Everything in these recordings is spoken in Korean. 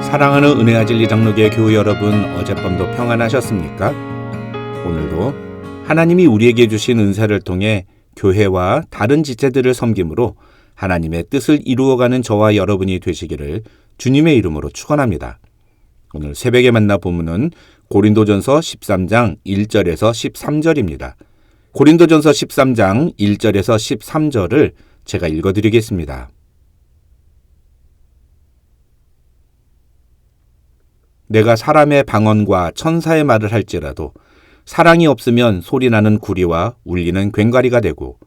사랑하는 은혜와 진리 장로교회 교우 여러분, 어젯밤도 평안하셨습니까? 오늘도 하나님이 우리에게 주신 은사를 통해 교회와 다른 지체들을 섬김으로 하나님의 뜻을 이루어가는 저와 여러분이 되시기를 주님의 이름으로 축원합니다. 오늘 새벽에 만나 본문은 고린도전서 13장 1절에서 13절입니다. 고린도전서 13장 1절에서 13절을 제가 읽어드리겠습니다. 내가 사람의 방언과 천사의 말을 할지라도 사랑이 없으면 소리나는 구리와 울리는 괭과리가 되고,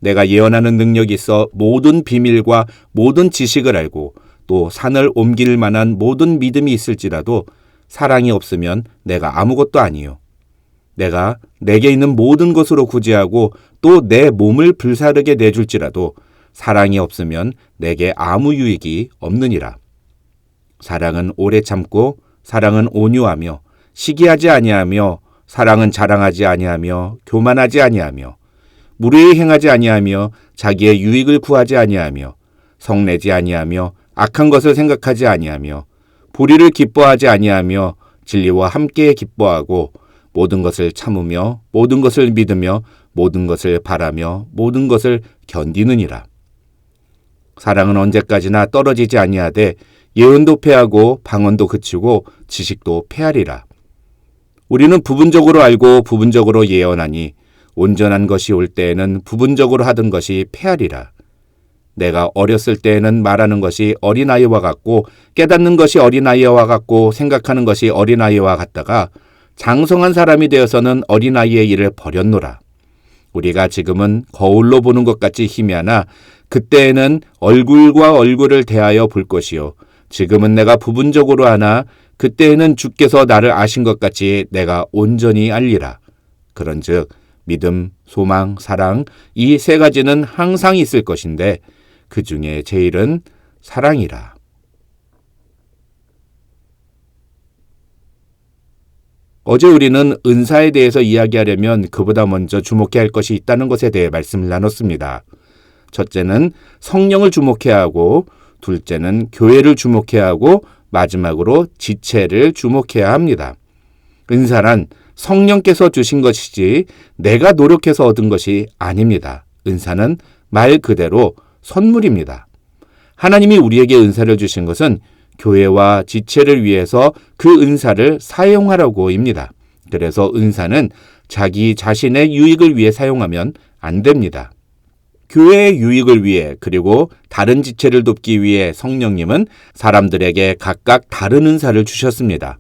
내가 예언하는 능력이 있어 모든 비밀과 모든 지식을 알고 또 산을 옮길 만한 모든 믿음이 있을지라도 사랑이 없으면 내가 아무것도 아니요. 내가 내게 있는 모든 것으로 구제하고 또 내 몸을 불사르게 내줄지라도 사랑이 없으면 내게 아무 유익이 없느니라. 사랑은 오래 참고 사랑은 온유하며 시기하지 아니하며 사랑은 자랑하지 아니하며 교만하지 아니하며 무례히 행하지 아니하며 자기의 유익을 구하지 아니하며 성내지 아니하며 악한 것을 생각하지 아니하며 불의를 기뻐하지 아니하며 진리와 함께 기뻐하고 모든 것을 참으며 모든 것을 믿으며 모든 것을 바라며 모든 것을 견디느니라. 사랑은 언제까지나 떨어지지 아니하되 예언도 패하고 방언도 그치고 지식도 패하리라. 우리는 부분적으로 알고 부분적으로 예언하니 온전한 것이 올 때에는 부분적으로 하던 것이 패하리라. 내가 어렸을 때에는 말하는 것이 어린아이와 같고 깨닫는 것이 어린아이와 같고 생각하는 것이 어린아이와 같다가 장성한 사람이 되어서는 어린아이의 일을 버렸노라. 우리가 지금은 거울로 보는 것 같이 희미하나 그때에는 얼굴과 얼굴을 대하여 볼 것이요. 지금은 내가 부분적으로 하나 그때에는 주께서 나를 아신 것 같이 내가 온전히 알리라. 그런즉 믿음, 소망, 사랑 이 세 가지는 항상 있을 것인데 그 중에 제일은 사랑이라. 어제 우리는 은사에 대해서 이야기하려면 그보다 먼저 주목해야 할 것이 있다는 것에 대해 말씀을 나눴습니다. 첫째는 성령을 주목해야 하고, 둘째는 교회를 주목해야 하고, 마지막으로 지체를 주목해야 합니다. 은사란 성령께서 주신 것이지 내가 노력해서 얻은 것이 아닙니다. 은사는 말 그대로 선물입니다. 하나님이 우리에게 은사를 주신 것은 교회와 지체를 위해서 그 은사를 사용하라고입니다. 그래서 은사는 자기 자신의 유익을 위해 사용하면 안 됩니다. 교회의 유익을 위해 그리고 다른 지체를 돕기 위해 성령님은 사람들에게 각각 다른 은사를 주셨습니다.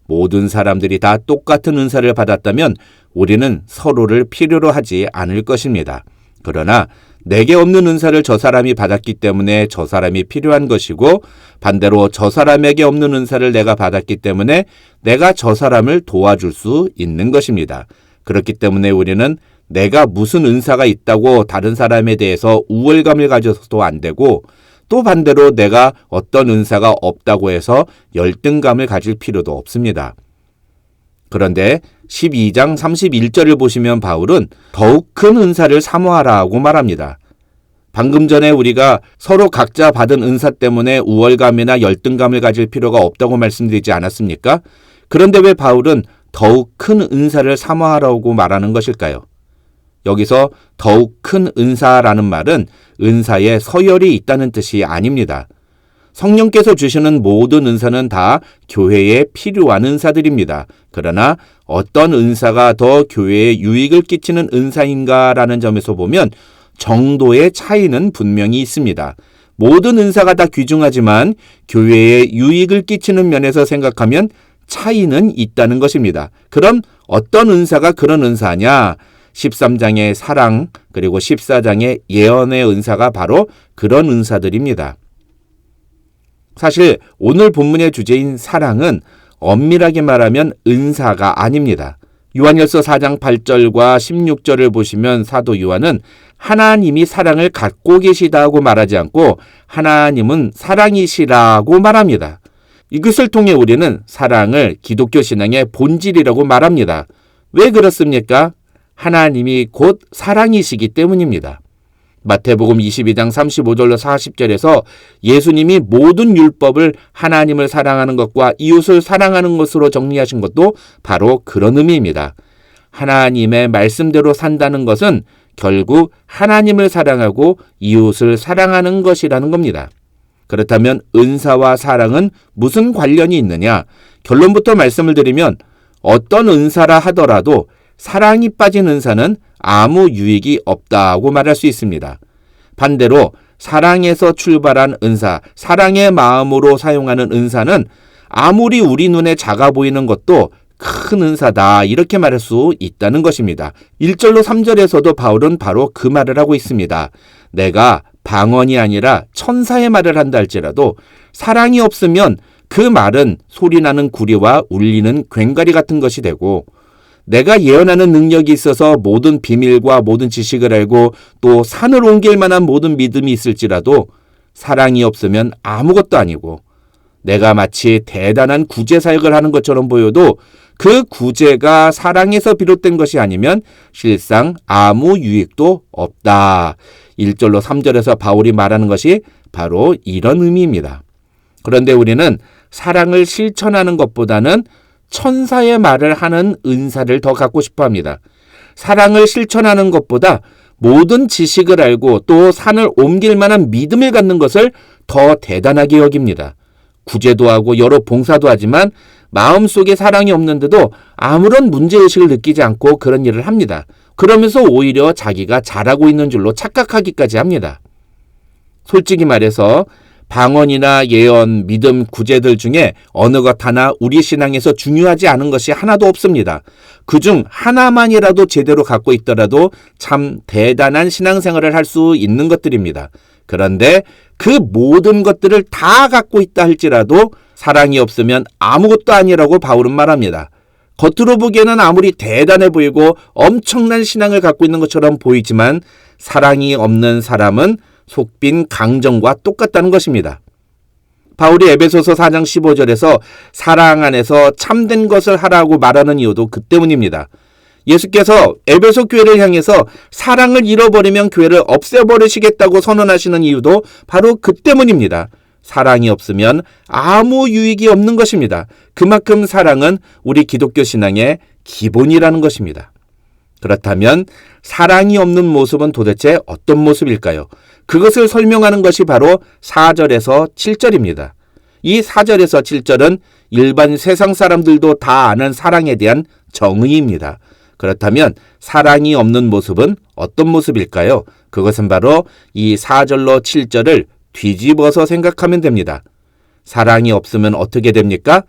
모든 사람들이 다 똑같은 은사를 받았다면 우리는 서로를 필요로 하지 않을 것입니다. 그러나 내게 없는 은사를 저 사람이 받았기 때문에 저 사람이 필요한 것이고, 반대로 저 사람에게 없는 은사를 내가 받았기 때문에 내가 저 사람을 도와줄 수 있는 것입니다. 그렇기 때문에 우리는 내가 무슨 은사가 있다고 다른 사람에 대해서 우월감을 가져서도 안 되고, 또 반대로 내가 어떤 은사가 없다고 해서 열등감을 가질 필요도 없습니다. 그런데 12장 31절을 보시면 바울은 더욱 큰 은사를 사모하라고 말합니다. 방금 전에 우리가 서로 각자 받은 은사 때문에 우월감이나 열등감을 가질 필요가 없다고 말씀드리지 않았습니까? 그런데 왜 바울은 더욱 큰 은사를 사모하라고 말하는 것일까요? 여기서 더욱 큰 은사라는 말은 은사에 서열이 있다는 뜻이 아닙니다. 성령께서 주시는 모든 은사는 다 교회에 필요한 은사들입니다. 그러나 어떤 은사가 더 교회에 유익을 끼치는 은사인가라는 점에서 보면 정도의 차이는 분명히 있습니다. 모든 은사가 다 귀중하지만 교회에 유익을 끼치는 면에서 생각하면 차이는 있다는 것입니다. 그럼 어떤 은사가 그런 은사냐? 13장의 사랑 그리고 14장의 예언의 은사가 바로 그런 은사들입니다. 사실 오늘 본문의 주제인 사랑은 엄밀하게 말하면 은사가 아닙니다. 요한일서 4장 8절과 16절을 보시면 사도 요한은 하나님이 사랑을 갖고 계시다고 말하지 않고 하나님은 사랑이시라고 말합니다. 이것을 통해 우리는 사랑을 기독교 신앙의 본질이라고 말합니다. 왜 그렇습니까? 하나님이 곧 사랑이시기 때문입니다. 마태복음 22장 35절로 40절에서 예수님이 모든 율법을 하나님을 사랑하는 것과 이웃을 사랑하는 것으로 정리하신 것도 바로 그런 의미입니다. 하나님의 말씀대로 산다는 것은 결국 하나님을 사랑하고 이웃을 사랑하는 것이라는 겁니다. 그렇다면 은사와 사랑은 무슨 관련이 있느냐? 결론부터 말씀을 드리면 어떤 은사라 하더라도 사랑이 빠진 은사는 아무 유익이 없다고 말할 수 있습니다. 반대로 사랑에서 출발한 은사, 사랑의 마음으로 사용하는 은사는 아무리 우리 눈에 작아 보이는 것도 큰 은사다, 이렇게 말할 수 있다는 것입니다. 1절로 3절에서도 바울은 바로 그 말을 하고 있습니다. 내가 방언이 아니라 천사의 말을 한다 할지라도 사랑이 없으면 그 말은 소리나는 구리와 울리는 괭가리 같은 것이 되고, 내가 예언하는 능력이 있어서 모든 비밀과 모든 지식을 알고 또 산을 옮길 만한 모든 믿음이 있을지라도 사랑이 없으면 아무것도 아니고, 내가 마치 대단한 구제 사역을 하는 것처럼 보여도 그 구제가 사랑에서 비롯된 것이 아니면 실상 아무 유익도 없다. 1절로 3절에서 바울이 말하는 것이 바로 이런 의미입니다. 그런데 우리는 사랑을 실천하는 것보다는 천사의 말을 하는 은사를 더 갖고 싶어 합니다. 사랑을 실천하는 것보다 모든 지식을 알고 또 산을 옮길 만한 믿음을 갖는 것을 더 대단하게 여깁니다. 구제도 하고 여러 봉사도 하지만 마음속에 사랑이 없는데도 아무런 문제의식을 느끼지 않고 그런 일을 합니다. 그러면서 오히려 자기가 잘하고 있는 줄로 착각하기까지 합니다. 솔직히 말해서 방언이나 예언, 믿음, 구제들 중에 어느 것 하나 우리 신앙에서 중요하지 않은 것이 하나도 없습니다. 그중 하나만이라도 제대로 갖고 있더라도 참 대단한 신앙생활을 할 수 있는 것들입니다. 그런데 그 모든 것들을 다 갖고 있다 할지라도 사랑이 없으면 아무것도 아니라고 바울은 말합니다. 겉으로 보기에는 아무리 대단해 보이고 엄청난 신앙을 갖고 있는 것처럼 보이지만 사랑이 없는 사람은 속빈 강정과 똑같다는 것입니다. 바울이 에베소서 4장 15절에서 사랑 안에서 참된 것을 하라고 말하는 이유도 그 때문입니다. 예수께서 에베소 교회를 향해서 사랑을 잃어버리면 교회를 없애버리시겠다고 선언하시는 이유도 바로 그 때문입니다. 사랑이 없으면 아무 유익이 없는 것입니다. 그만큼 사랑은 우리 기독교 신앙의 기본이라는 것입니다. 그렇다면 사랑이 없는 모습은 도대체 어떤 모습일까요? 그것을 설명하는 것이 바로 4절에서 7절입니다. 이 4절에서 7절은 일반 세상 사람들도 다 아는 사랑에 대한 정의입니다. 그렇다면 사랑이 없는 모습은 어떤 모습일까요? 그것은 바로 이 4절로 7절을 뒤집어서 생각하면 됩니다. 사랑이 없으면 어떻게 됩니까?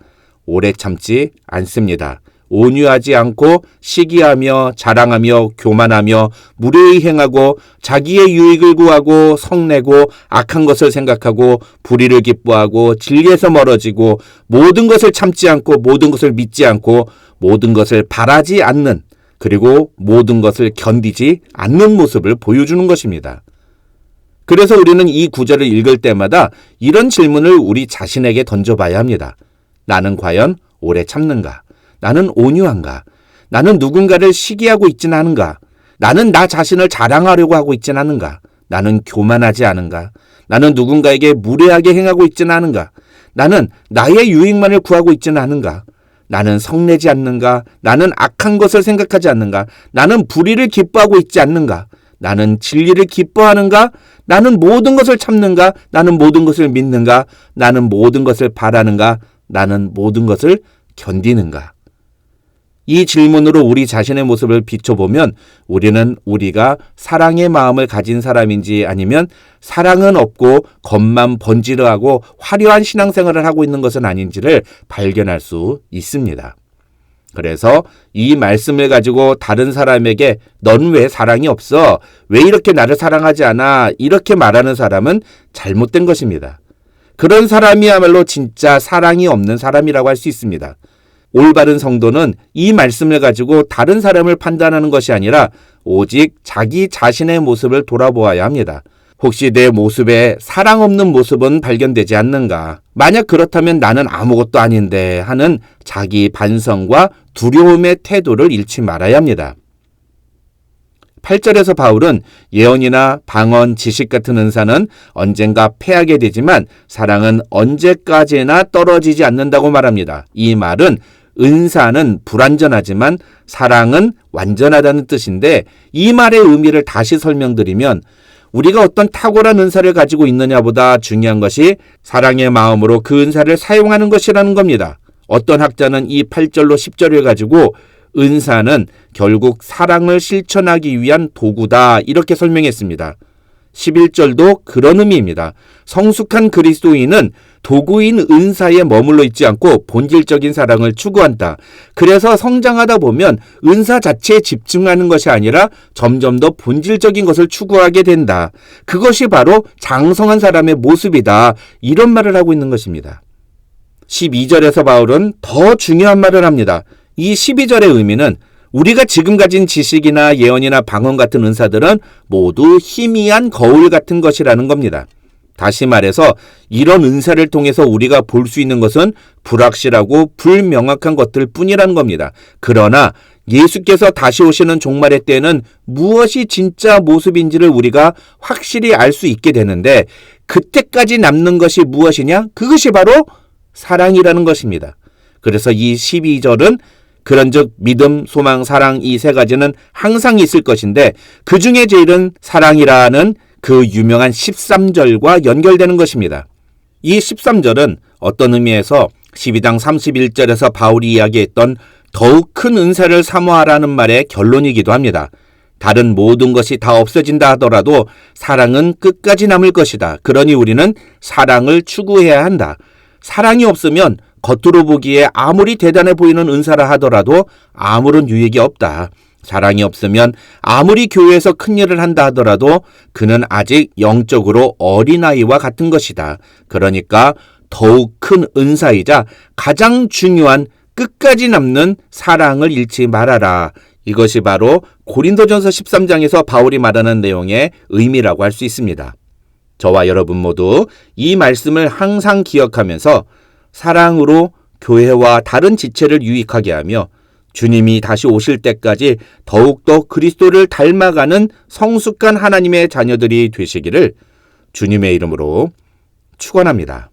오래 참지 않습니다. 온유하지 않고 시기하며 자랑하며 교만하며 무례히 행하고 자기의 유익을 구하고 성내고 악한 것을 생각하고 불의를 기뻐하고 진리에서 멀어지고 모든 것을 참지 않고 모든 것을 믿지 않고 모든 것을 바라지 않는, 그리고 모든 것을 견디지 않는 모습을 보여주는 것입니다. 그래서 우리는 이 구절을 읽을 때마다 이런 질문을 우리 자신에게 던져봐야 합니다. 나는 과연 오래 참는가? 나는 온유한가? 나는 누군가를 시기하고 있진 않은가? 나는 나 자신을 자랑하려고 하고 있진 않은가? 나는 교만하지 않은가? 나는 누군가에게 무례하게 행하고 있진 않은가? 나는 나의 유익만을 구하고 있지는 않은가? 나는 성내지 않는가? 나는 악한 것을 생각하지 않는가? 나는 불의를 기뻐하고 있지 않는가? 나는 진리를 기뻐하는가? 나는 모든 것을 참는가? 나는 모든 것을 믿는가? 나는 모든 것을 바라는가? 나는 모든 것을 견디는가? 이 질문으로 우리 자신의 모습을 비춰보면 우리는 우리가 사랑의 마음을 가진 사람인지 아니면 사랑은 없고 겉만 번지르하고 화려한 신앙생활을 하고 있는 것은 아닌지를 발견할 수 있습니다. 그래서 이 말씀을 가지고 다른 사람에게 넌 왜 사랑이 없어? 왜 이렇게 나를 사랑하지 않아? 이렇게 말하는 사람은 잘못된 것입니다. 그런 사람이야말로 진짜 사랑이 없는 사람이라고 할 수 있습니다. 올바른 성도는 이 말씀을 가지고 다른 사람을 판단하는 것이 아니라 오직 자기 자신의 모습을 돌아보아야 합니다. 혹시 내 모습에 사랑 없는 모습은 발견되지 않는가? 만약 그렇다면 나는 아무것도 아닌데 하는 자기 반성과 두려움의 태도를 잃지 말아야 합니다. 8절에서 바울은 예언이나 방언, 지식 같은 은사는 언젠가 패하게 되지만 사랑은 언제까지나 떨어지지 않는다고 말합니다. 이 말은 은사는 불완전하지만 사랑은 완전하다는 뜻인데, 이 말의 의미를 다시 설명드리면 우리가 어떤 탁월한 은사를 가지고 있느냐보다 중요한 것이 사랑의 마음으로 그 은사를 사용하는 것이라는 겁니다. 어떤 학자는 이 8절로 10절을 가지고 은사는 결국 사랑을 실천하기 위한 도구다, 이렇게 설명했습니다. 11절도 그런 의미입니다. 성숙한 그리스도인은 도구인 은사에 머물러 있지 않고 본질적인 사랑을 추구한다. 그래서 성장하다 보면 은사 자체에 집중하는 것이 아니라 점점 더 본질적인 것을 추구하게 된다. 그것이 바로 장성한 사람의 모습이다. 이런 말을 하고 있는 것입니다. 12절에서 바울은 더 중요한 말을 합니다. 이 12절의 의미는 우리가 지금 가진 지식이나 예언이나 방언 같은 은사들은 모두 희미한 거울 같은 것이라는 겁니다. 다시 말해서 이런 은사를 통해서 우리가 볼 수 있는 것은 불확실하고 불명확한 것들 뿐이라는 겁니다. 그러나 예수께서 다시 오시는 종말의 때에는 무엇이 진짜 모습인지를 우리가 확실히 알 수 있게 되는데, 그때까지 남는 것이 무엇이냐? 그것이 바로 사랑이라는 것입니다. 그래서 이 12절은 그런즉 믿음, 소망, 사랑, 이 세 가지는 항상 있을 것인데 그 중에 제일은 사랑이라는 그 유명한 13절과 연결되는 것입니다. 이 13절은 어떤 의미에서 12장 31절에서 바울이 이야기했던 더욱 큰 은사를 사모하라는 말의 결론이기도 합니다. 다른 모든 것이 다 없어진다 하더라도 사랑은 끝까지 남을 것이다. 그러니 우리는 사랑을 추구해야 한다. 사랑이 없으면 겉으로 보기에 아무리 대단해 보이는 은사라 하더라도 아무런 유익이 없다. 사랑이 없으면 아무리 교회에서 큰일을 한다 하더라도 그는 아직 영적으로 어린아이와 같은 것이다. 그러니까 더욱 큰 은사이자 가장 중요한 끝까지 남는 사랑을 잃지 말아라. 이것이 바로 고린도전서 13장에서 바울이 말하는 내용의 의미라고 할 수 있습니다. 저와 여러분 모두 이 말씀을 항상 기억하면서 사랑으로 교회와 다른 지체를 유익하게 하며 주님이 다시 오실 때까지 더욱더 그리스도를 닮아가는 성숙한 하나님의 자녀들이 되시기를 주님의 이름으로 축원합니다.